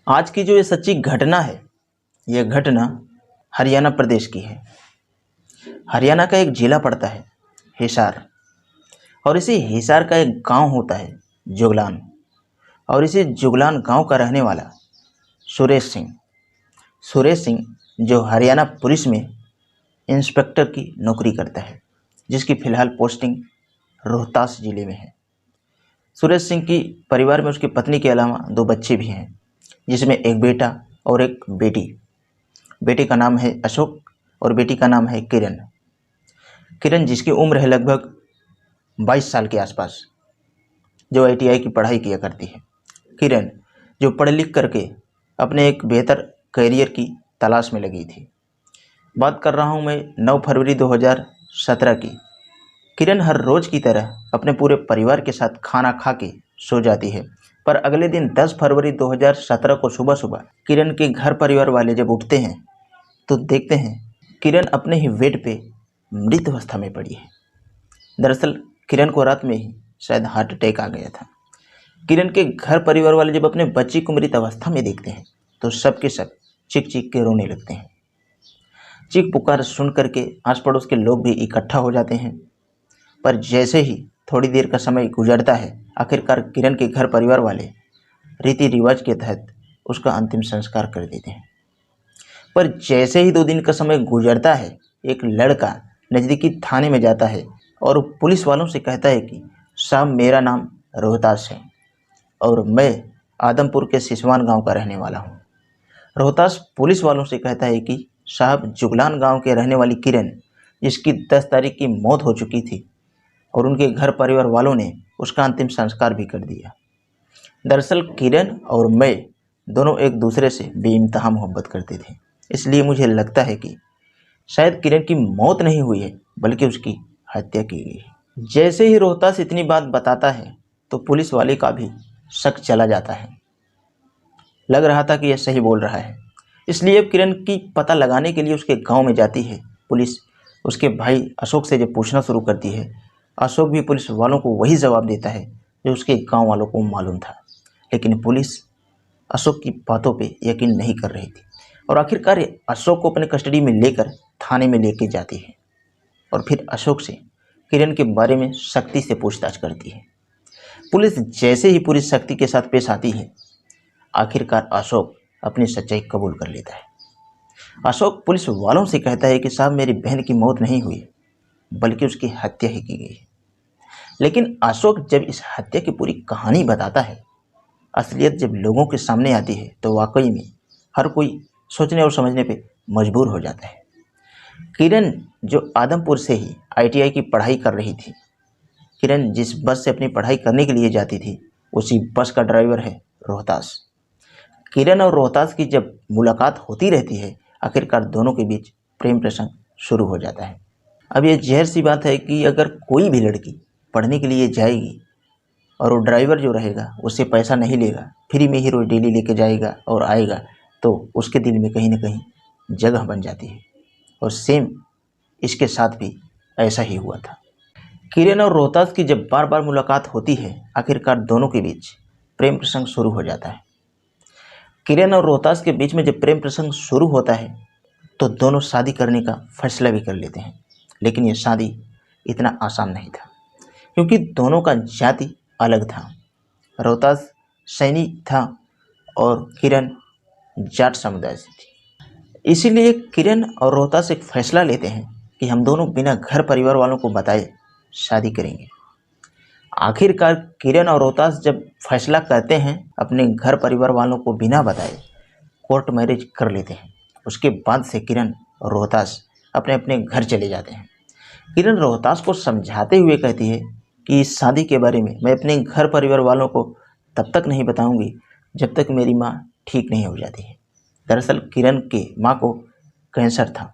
आज की जो ये सच्ची घटना है, यह घटना हरियाणा प्रदेश की है। हरियाणा का एक जिला पड़ता है हिसार, और इसी हिसार का एक गांव होता है जुगलान, और इसी जुगलान गांव का रहने वाला सुरेश सिंह जो हरियाणा पुलिस में इंस्पेक्टर की नौकरी करता है, जिसकी फ़िलहाल पोस्टिंग रोहतास ज़िले में है। सुरेश सिंह की परिवार में उसकी पत्नी के अलावा 2 बच्चे भी हैं, जिसमें एक बेटा और एक बेटी। बेटे का नाम है अशोक और बेटी का नाम है किरण जिसकी उम्र है लगभग 22 साल के आसपास, जो ITI की पढ़ाई किया करती है। किरण जो पढ़ लिख करके अपने एक बेहतर करियर की तलाश में लगी थी। बात कर रहा हूँ मैं 9 फरवरी 2017 की। किरण हर रोज़ की तरह अपने पूरे परिवार के साथ खाना खा के सो जाती है, पर अगले दिन 10 फरवरी 2017 को सुबह सुबह किरण के घर परिवार वाले जब उठते हैं तो देखते हैं किरण अपने ही बेड पे मृत अवस्था में पड़ी है। दरअसल किरण को रात में ही शायद हार्ट अटैक आ गया था। किरण के घर परिवार वाले जब अपने बच्ची को मृत अवस्था में देखते हैं तो सब के सब चीख चीख के रोने लगते हैं। चीख पुकार सुन करके आस पड़ोस के लोग भी इकट्ठा हो जाते हैं, पर जैसे ही थोड़ी देर का समय गुजरता है, आखिरकार किरण के घर परिवार वाले रीति रिवाज के तहत उसका अंतिम संस्कार कर देते हैं। पर जैसे ही 2 दिन का समय गुजरता है, एक लड़का नज़दीकी थाने में जाता है और पुलिस वालों से कहता है कि साहब, मेरा नाम रोहतास है और मैं आदमपुर के सिसवान गांव का रहने वाला हूं। रोहतास पुलिस वालों से कहता है कि साहब, जुगलान गांव के रहने वाली किरण, जिसकी 10 तारीख की मौत हो चुकी थी और उनके घर परिवार वालों ने उसका अंतिम संस्कार भी कर दिया। दरअसल किरण और मैं दोनों एक दूसरे से बेइंतहा मोहब्बत करते थे, इसलिए मुझे लगता है कि शायद किरण की मौत नहीं हुई है, बल्कि उसकी हत्या की गई है। जैसे ही रोहतास इतनी बात बताता है तो पुलिस वाले का भी शक चला जाता है। लग रहा था कि यह सही बोल रहा है, इसलिए अब किरण की पता लगाने के लिए उसके गांव में जाती है पुलिस। उसके भाई अशोक से जब पूछना शुरू करती है, अशोक भी पुलिस वालों को वही जवाब देता है जो उसके गांव वालों को मालूम था। लेकिन पुलिस अशोक की बातों पे यकीन नहीं कर रही थी और आखिरकार अशोक को अपने कस्टडी में लेकर थाने में लेके जाती है और फिर अशोक से किरण के बारे में सख्ती से पूछताछ करती है। पुलिस जैसे ही पूरी सख्ती के साथ पेश आती है, आखिरकार अशोक अपनी सच्चाई कबूल कर लेता है। अशोक पुलिस वालों से कहता है कि साहब, मेरी बहन की मौत नहीं हुई, बल्कि उसकी हत्या ही की गई है। लेकिन अशोक जब इस हत्या की पूरी कहानी बताता है, असलियत जब लोगों के सामने आती है, तो वाकई में हर कोई सोचने और समझने पे मजबूर हो जाता है। किरण जो आदमपुर से ही ITI की पढ़ाई कर रही थी, किरण जिस बस से अपनी पढ़ाई करने के लिए जाती थी, उसी बस का ड्राइवर है रोहतास। किरण और रोहतास की जब मुलाकात होती रहती है, आखिरकार दोनों के बीच प्रेम प्रसंग शुरू हो जाता है। अब ये ज़हर सी बात है कि अगर कोई भी लड़की पढ़ने के लिए जाएगी और वो ड्राइवर जो रहेगा उससे पैसा नहीं लेगा, फ्री में ही रोज डेली लेके जाएगा और आएगा, तो उसके दिल में कहीं ना कहीं जगह बन जाती है। और सेम इसके साथ भी ऐसा ही हुआ था। किरण और रोहतास की जब बार बार मुलाकात होती है, आखिरकार दोनों के बीच प्रेम प्रसंग शुरू हो जाता है। किरण और रोहतास के बीच में जब प्रेम प्रसंग शुरू होता है तो दोनों शादी करने का फैसला भी कर लेते हैं। लेकिन ये शादी इतना आसान नहीं था, क्योंकि दोनों का जाति अलग था। रोहतास सैनिक था और किरण जाट समुदाय से थी। इसीलिए किरण और रोहतास एक फैसला लेते हैं कि हम दोनों बिना घर परिवार वालों को बताए शादी करेंगे। आखिरकार किरण और रोहतास जब फैसला करते हैं, अपने घर परिवार वालों को बिना बताए कोर्ट मैरिज कर लेते हैं। उसके बाद से किरण और रोहतास अपने अपने घर चले जाते हैं। किरण रोहतास को समझाते हुए कहती है कि इस शादी के बारे में मैं अपने घर परिवार वालों को तब तक नहीं बताऊंगी जब तक मेरी माँ ठीक नहीं हो जाती है। दरअसल किरण के माँ को कैंसर था।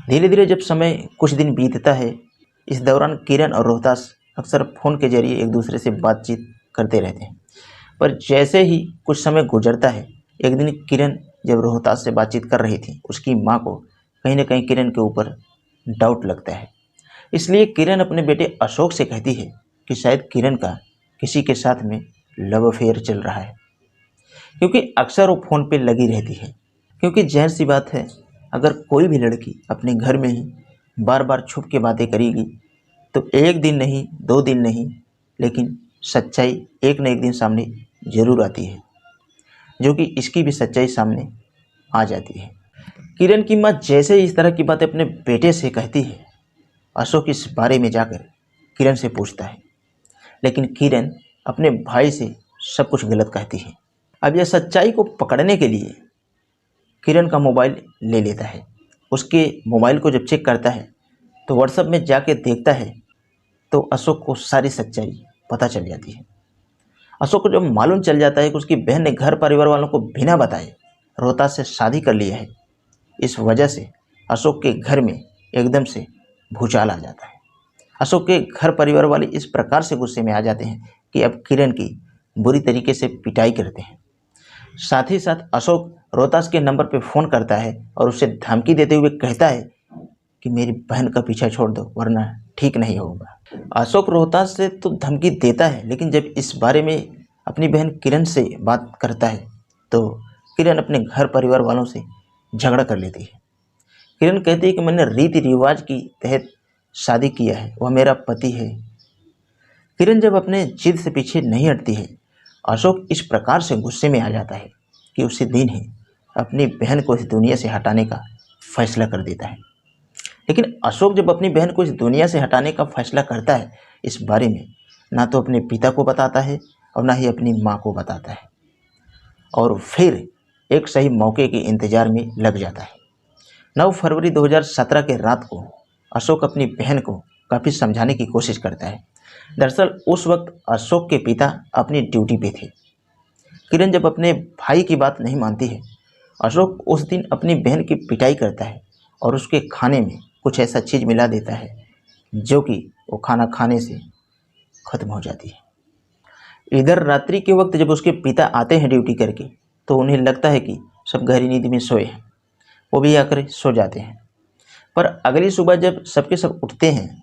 धीरे धीरे जब समय कुछ दिन बीतता है, इस दौरान किरण और रोहतास अक्सर फ़ोन के जरिए एक दूसरे से बातचीत करते रहते हैं। पर जैसे ही कुछ समय गुजरता है, एक दिन किरण जब रोहतास से बातचीत कर रही थी, उसकी माँ को कहीं ना कहीं किरण के ऊपर डाउट लगता है। इसलिए किरण अपने बेटे अशोक से कहती है कि शायद किरण का किसी के साथ में लव अफेयर चल रहा है। क्योंकि अक्सर वो फ़ोन पे लगी रहती है। क्योंकि ज़ाहिर सी बात है, अगर कोई भी लड़की अपने घर में ही बार बार छुप के बातें करेगी तो एक दिन नहीं, 2 दिन नहीं, लेकिन सच्चाई एक न एक दिन सामने ज़रूर आती है, जो कि इसकी भी सच्चाई सामने आ जाती है। किरण की माँ जैसे ही इस तरह की बातें अपने बेटे से कहती है, अशोक इस बारे में जाकर किरण से पूछता है, लेकिन किरण अपने भाई से सब कुछ गलत कहती है। अब यह सच्चाई को पकड़ने के लिए किरण का मोबाइल ले लेता है। उसके मोबाइल को जब चेक करता है तो व्हाट्सएप में जाके देखता है तो अशोक को सारी सच्चाई पता चल जाती है। अशोक को जब मालूम चल जाता है कि उसकी बहन ने घर परिवार वालों को बिना बताए रोहतास से शादी कर लिया है, इस वजह से अशोक के घर में एकदम से भूचाल आ जाता है। अशोक के घर परिवार वाले इस प्रकार से गुस्से में आ जाते हैं कि अब किरण की बुरी तरीके से पिटाई करते हैं। साथ ही साथ अशोक रोहतास के नंबर पर फ़ोन करता है और उसे धमकी देते हुए कहता है कि मेरी बहन का पीछा छोड़ दो वरना ठीक नहीं होगा। अशोक रोहतास से तो धमकी देता है, लेकिन जब इस बारे में अपनी बहन किरण से बात करता है तो किरण अपने घर परिवार वालों से झगड़ा कर लेती है। किरण कहती है कि मैंने रीति रिवाज की तहत शादी किया है, वह मेरा पति है। किरण जब अपने जिद से पीछे नहीं हटती है, अशोक इस प्रकार से गुस्से में आ जाता है कि उसी दिन ही अपनी बहन को इस दुनिया से हटाने का फैसला कर देता है। लेकिन अशोक जब अपनी बहन को इस दुनिया से हटाने का फैसला करता है, इस बारे में ना तो अपने पिता को बताता है और ना ही अपनी माँ को बताता है, और फिर एक सही मौके के इंतजार में लग जाता है। 9 फरवरी 2017 के रात को अशोक अपनी बहन को काफ़ी समझाने की कोशिश करता है। दरअसल उस वक्त अशोक के पिता अपनी ड्यूटी पे थे। किरण जब अपने भाई की बात नहीं मानती है, अशोक उस दिन अपनी बहन की पिटाई करता है और उसके खाने में कुछ ऐसा चीज़ मिला देता है जो कि वो खाना खाने से ख़त्म हो जाती है। इधर रात्रि के वक्त जब उसके पिता आते हैं ड्यूटी करके तो उन्हें लगता है कि सब गहरी नींद में सोए हैं, वो भी आकर सो जाते हैं। पर अगली सुबह जब सबके सब उठते हैं,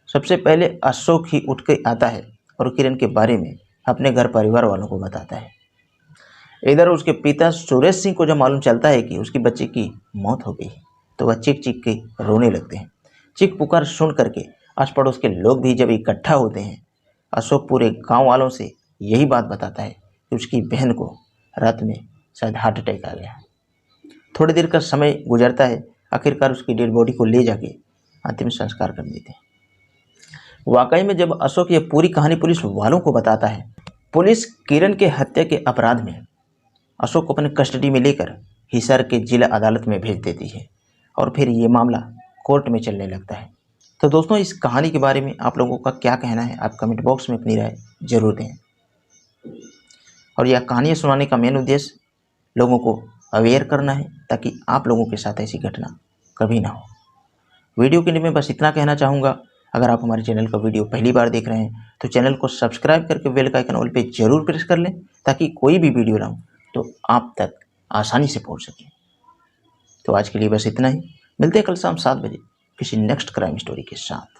सबसे पहले अशोक ही उठ के आता है और किरण के बारे में अपने घर परिवार वालों को बताता है। इधर उसके पिता सुरेश सिंह को जब मालूम चलता है कि उसकी बच्चे की मौत हो गई तो वह चीख चीख के रोने लगते हैं। चीख पुकार सुन करके आस पड़ोस के लोग भी जब इकट्ठा होते हैं, अशोक पूरे गांव वालों से यही बात बताता है कि उसकी बहन को रात में शायद हार्ट अटैक आ गया। थोड़ी देर का समय गुजरता है, आखिरकार उसकी डेड बॉडी को ले जाके अंतिम संस्कार कर देते हैं। वाकई में जब अशोक ये पूरी कहानी पुलिस वालों को बताता है, पुलिस किरण के हत्या के अपराध में अशोक को अपने कस्टडी में लेकर हिसार के जिला अदालत में भेज देती है और फिर ये मामला कोर्ट में चलने लगता है। तो दोस्तों, इस कहानी के बारे में आप लोगों का क्या कहना है, आप कमेंट बॉक्स में अपनी राय जरूर दें। और यह कहानियाँ सुनाने का मेन उद्देश्य लोगों को अवेयर करना है ताकि आप लोगों के साथ ऐसी घटना कभी ना हो। वीडियो के लिए मैं बस इतना कहना चाहूँगा, अगर आप हमारे चैनल का वीडियो पहली बार देख रहे हैं तो चैनल को सब्सक्राइब करके बेल का आइकन ऑल पे जरूर प्रेस कर लें ताकि कोई भी वीडियो लाऊं तो आप तक आसानी से पहुंच सके। तो आज के लिए बस इतना ही, मिलते हैं कल शाम 7 बजे किसी नेक्स्ट क्राइम स्टोरी के साथ।